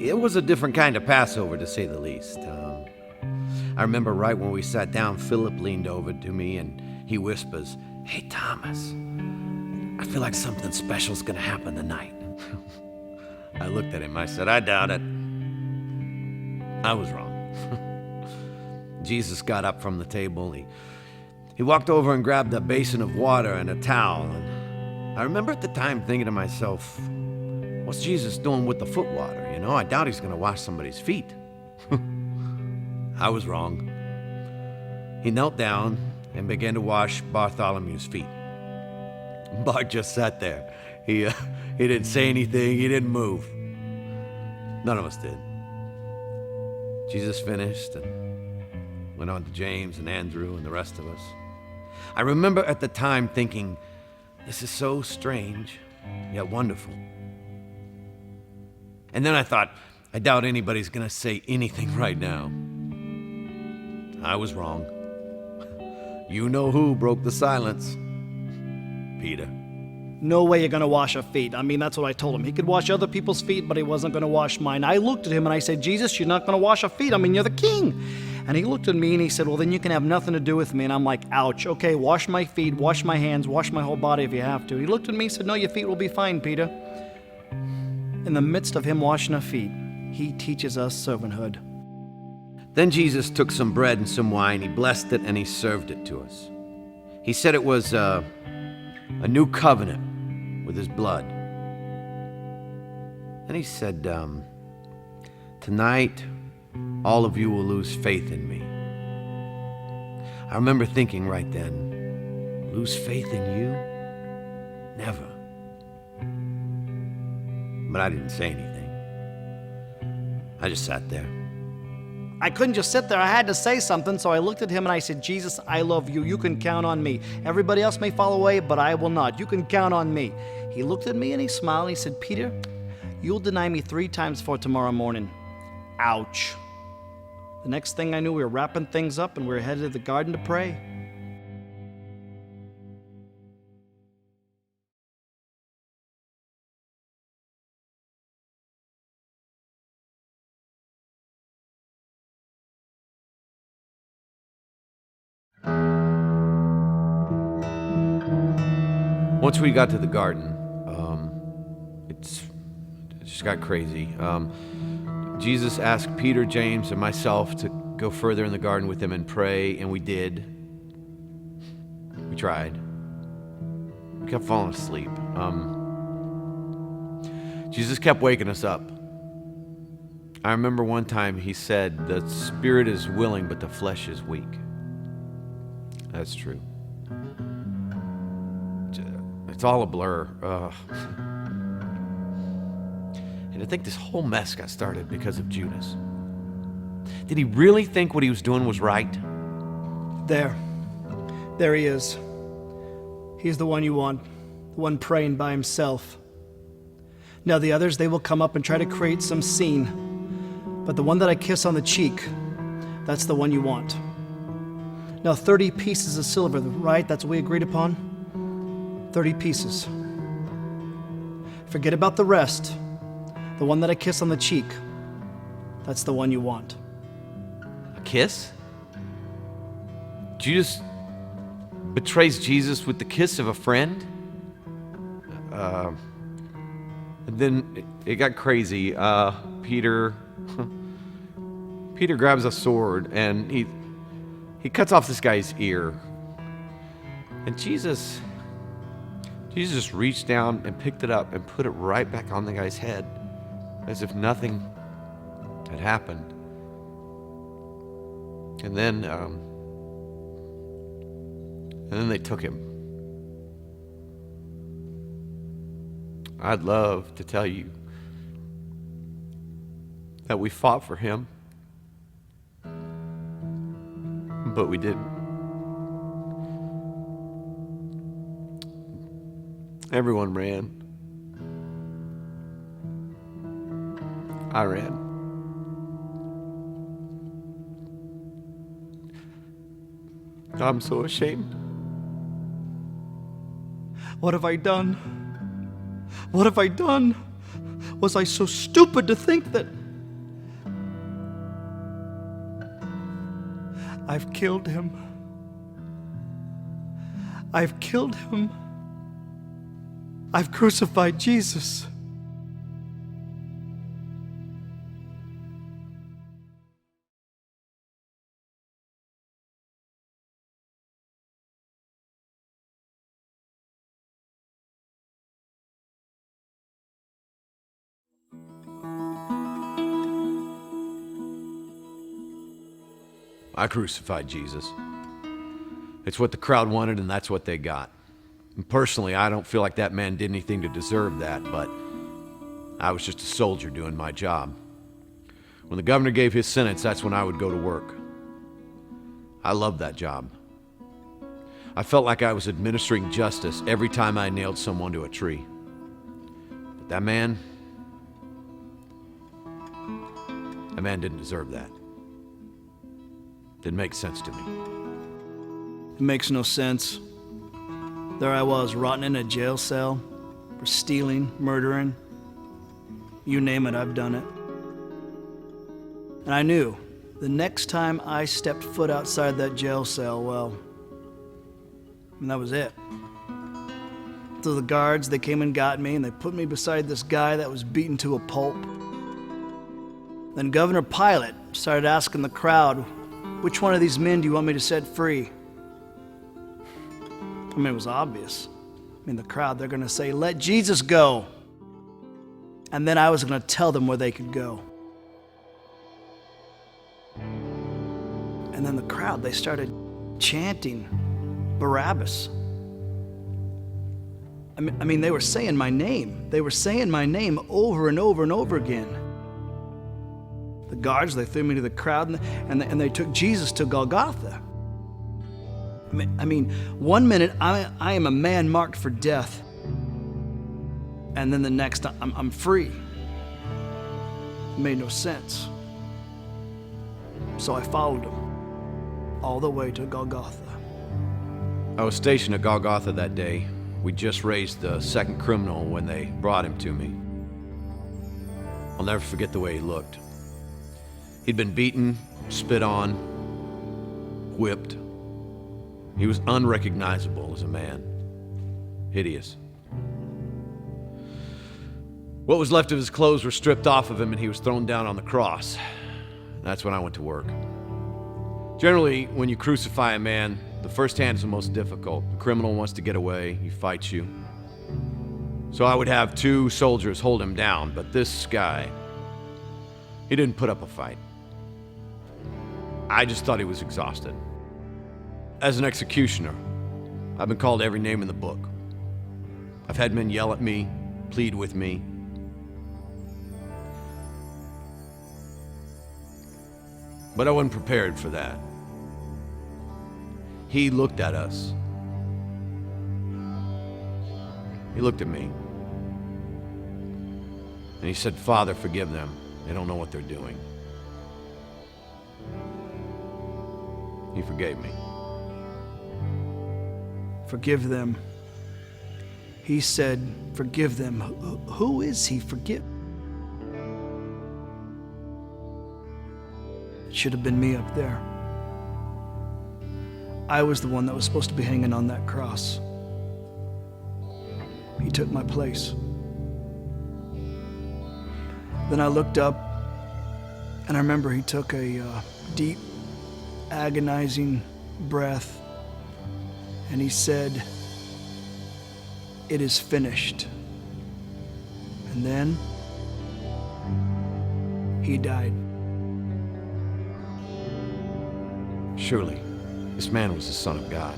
It was a different kind of Passover, to say the least. I remember right when we sat down, Philip leaned over to me and he whispers, "Hey, Thomas, I feel like something special's gonna happen tonight." I looked at him. I said, "I doubt it." I was wrong. Jesus got up from the table. He walked over and grabbed a basin of water and a towel. And I remember at the time thinking to myself, what's Jesus doing with the foot water? I doubt he's going to wash somebody's feet. I was wrong. He knelt down and began to wash Bartholomew's feet. Bart just sat there. He didn't say anything. He didn't move. None of us did. Jesus finished and went on to James and Andrew and the rest of us. I remember at the time thinking, this is so strange, yet wonderful. And then I thought, I doubt anybody's going to say anything right now. I was wrong. You know who broke the silence? Peter. No way you're going to wash our feet. I mean, that's what I told him. He could wash other people's feet, but he wasn't going to wash mine. I looked at him and I said, Jesus, you're not going to wash our feet. I mean, you're the king. And he looked at me and he said, well, then you can have nothing to do with me. And I'm like, ouch. Okay, wash my feet, wash my hands, wash my whole body if you have to. He looked at me and said, no, your feet will be fine, Peter. In the midst of him washing our feet, he teaches us servanthood. Then Jesus took some bread and some wine. He blessed it and he served it to us. He said it was a new covenant with his blood. And he said, tonight, all of you will lose faith in me. I remember thinking right then, lose faith in you? Never. But I didn't say anything. I just sat there. I couldn't just sit there. I had to say something, so I looked at him and I said, Jesus, I love you. You can count on me. Everybody else may fall away, but I will not. You can count on me. He looked at me and he smiled. And he said, Peter, you'll deny me 3 times for tomorrow morning. Ouch. The next thing I knew, we were wrapping things up and we were headed to the garden to pray. Once we got to the garden, it just got crazy. Jesus asked Peter, James, and myself to go further in the garden with him and pray, and we did. We tried. We kept falling asleep. Jesus kept waking us up. I remember one time he said, the spirit is willing, but the flesh is weak. That's true. It's all a blur. And I think this whole mess got started because of Judas. Did he really think what he was doing was right? There he is. He's the one you want, the one praying by himself. Now the others, they will come up and try to create some scene. But the one that I kiss on the cheek, that's the one you want. Now 30 pieces of silver, right? That's what we agreed upon? 30 pieces. Forget about the rest. The one that I kiss on the cheek, that's the one you want. A kiss? Judas betrays Jesus with the kiss of a friend? And then it got crazy. Peter grabs a sword and he cuts off this guy's ear. And Jesus just reached down and picked it up and put it right back on the guy's head as if nothing had happened. And then they took him. I'd love to tell you that we fought for him, but we didn't. Everyone ran. I ran. I'm so ashamed. What have I done? What have I done? Was I so stupid to think that I've killed him. I've killed him. I've crucified Jesus. I crucified Jesus. It's what the crowd wanted, and that's what they got. And personally, I don't feel like that man did anything to deserve that, but I was just a soldier doing my job. When the governor gave his sentence, that's when I would go to work. I loved that job. I felt like I was administering justice every time I nailed someone to a tree. But that man didn't deserve that. Didn't make sense to me. It makes no sense. There I was, rotting in a jail cell for stealing, murdering. You name it, I've done it. And I knew the next time I stepped foot outside that jail cell, well, that was it. So the guards, they came and got me, and they put me beside this guy that was beaten to a pulp. Then Governor Pilate started asking the crowd, which one of these men do you want me to set free? I mean, it was obvious. The crowd, they're going to say, let Jesus go. And then I was going to tell them where they could go. And then the crowd, they started chanting Barabbas. I mean, they were saying my name. They were saying my name over and over and over again. The guards, they threw me to the crowd, and they took Jesus to Golgotha. I mean, one minute I am a man marked for death, and then the next I'm free. It made no sense. So I followed him all the way to Golgotha. I was stationed at Golgotha that day. We just raised the second criminal when they brought him to me. I'll never forget the way he looked. He'd been beaten, spit on, whipped. He was unrecognizable as a man. Hideous. What was left of his clothes were stripped off of him, and he was thrown down on the cross. That's when I went to work. Generally, when you crucify a man, the first hand is the most difficult. The criminal wants to get away, he fights you. So I would have 2 soldiers hold him down, but this guy, he didn't put up a fight. I just thought he was exhausted. As an executioner, I've been called every name in the book. I've had men yell at me, plead with me. But I wasn't prepared for that. He looked at us. He looked at me. And he said, "Father, forgive them. They don't know what they're doing." He forgave me. Forgive them. He said, forgive them. Who is he? Forgive. It should have been me up there. I was the one that was supposed to be hanging on that cross. He took my place. Then I looked up, and I remember he took a deep, agonizing breath, and he said, "It is finished." And then he died. Surely, this man was the Son of God.